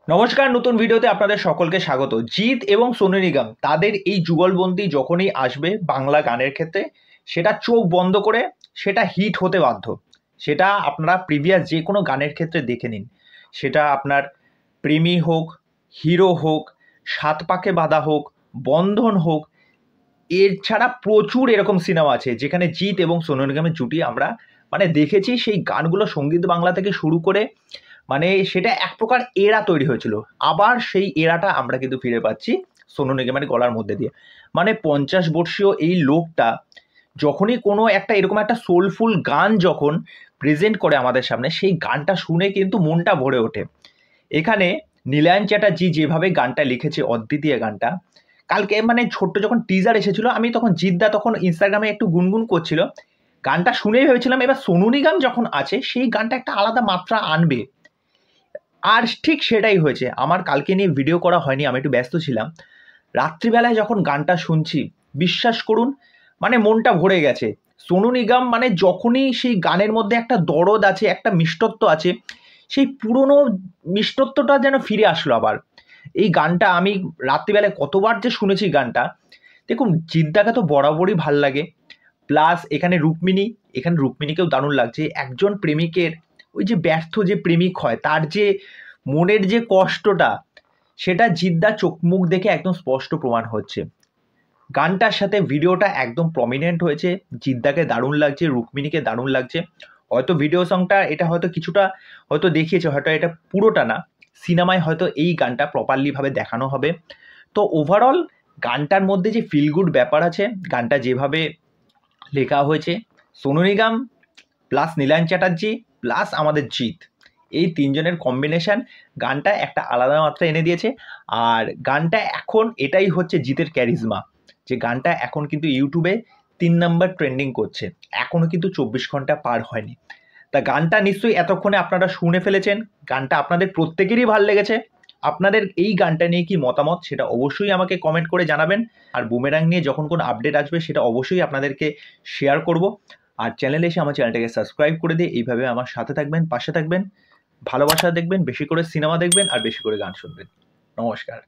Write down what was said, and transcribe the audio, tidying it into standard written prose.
নমস্কার, নতুন ভিডিওতে আপনাদের সকলকে স্বাগত। জিৎ এবং সোনু নিগম তাদের এই যুগলবন্দি যখনই আসবে বাংলা গানের ক্ষেত্রে, সেটা চোখ বন্ধ করে সেটা হিট হতে বাধ্য। সেটা আপনারা প্রিভিয়াস যে কোনো গানের ক্ষেত্রে দেখে নিন, সেটা আপনার প্রেমী হোক, হিরো হোক, সাত পাকে বাঁধা হোক, বন্ধন হোক, এর ছাড়া প্রচুর এরকম সিনেমা আছে যেখানে জিৎ এবং সোনু নিগমের জুটি আমরা দেখেছি। সেই গানগুলো সঙ্গীত বাংলা থেকে শুরু করে সেটা এক প্রকার এরা তৈরি হয়েছিল। আবার সেই এরাটা আমরা কিন্তু ফিরে পাচ্ছি সোনু নিগমের গলার মধ্যে দিয়ে। 50 বর্ষীয় এই লোকটা যখনই কোনো একটা এরকম একটা সোলফুল গান যখন প্রেজেন্ট করে আমাদের সামনে, সেই গানটা শুনে কিন্তু মনটা ভরে ওঠে। এখানে নীলায়ন চ্যাটার্জি যেভাবে গানটা লিখেছে, অদ্বিতীয় গানটা, কালকে ছোট্ট যখন টিজার এসেছিল, আমি তখন জিদ্দা তখন ইনস্টাগ্রামে একটু গুনগুন করছিল, গানটা শুনেই ভেবেছিলাম এবার সোনু নিগম যখন আছে সেই গানটা একটা আলাদা মাত্রা আনবে। আর ঠিক সেটাই হয়েছে। আমার কালকে নিয়ে ভিডিও করা হয়নি, আমি একটু ব্যস্ত ছিলাম। রাত্রিবেলায় যখন গানটা শুনছি, বিশ্বাস করুন মনটা ভরে গেছে। সোনু নিগম যখনই সেই গানের মধ্যে একটা দরদ আছে, একটা মিষ্টত্ব আছে, সেই পুরনো মিষ্টত্বটা যেন ফিরে আসলো আবার। এই গানটা আমি রাত্রিবেলায় কতবার যে শুনেছি গানটা। দেখুন, জিদ্দাকে তো বরাবরই ভাল লাগে, প্লাস এখানে রুক্মিণীকেও দারুণ লাগছে। একজন প্রেমিকের ওই যে ব্যর্থ যে প্রেমিক হয়, তার যে মনের যে কষ্টটা, সেটা জিদ্দা চোখ মুখ দেখে একদম স্পষ্ট প্রমাণ হচ্ছে। গানটার সাথে ভিডিওটা একদম প্রমিনেন্ট হয়েছে। জিদ্দাকে দারুণ লাগছে, রুক্মিণীকে দারুণ লাগছে। হয়তো ভিডিও সংটা এটা হয়তো কিছুটা হয়তো দেখিয়েছে, হয়তো এটা পুরোটা না। সিনেমায় হয়তো এই গানটা প্রপারলিভাবে দেখানো হবে। তো ওভারঅল গানটার মধ্যে যে ফিল গুড ব্যাপার আছে, গানটা যেভাবে লেখা হয়েছে, সোনু নিগম প্লাস নীলায়ন চ্যাটার্জি প্লাস আমাদের জিৎ, এই তিনজনের কম্বিনেশন গানটা একটা আলাদা মাত্রা এনে দিয়েছে। আর গানটা এখন এটাই হচ্ছে জিতের ক্যারিজমা, যে গানটা এখন কিন্তু ইউটিউবে 3 নম্বর ট্রেন্ডিং করছে। এখনও কিন্তু 24 ঘন্টা পার হয়নি। তা গানটা নিশ্চয়ই এতক্ষণে আপনারা শুনে ফেলেছেন। গানটা আপনাদের প্রত্যেকেরই ভালো লেগেছে। আপনাদের এই গানটা নিয়ে কি মতামত সেটা অবশ্যই আমাকে কমেন্ট করে জানাবেন। আর বুমেরাং নিয়ে যখন কোনো আপডেট আসবে সেটা অবশ্যই আপনাদেরকে শেয়ার করব। আর চ্যানেলে এসে আমার চ্যানেলটাকে সাবস্ক্রাইব করে দিয়ে এইভাবে আমার সাথে থাকবেন, পাশে থাকবেন, ভালোবাসা দেখবেন, বেশি করে সিনেমা দেখবেন আর বেশি করে গান শুনবেন। নমস্কার।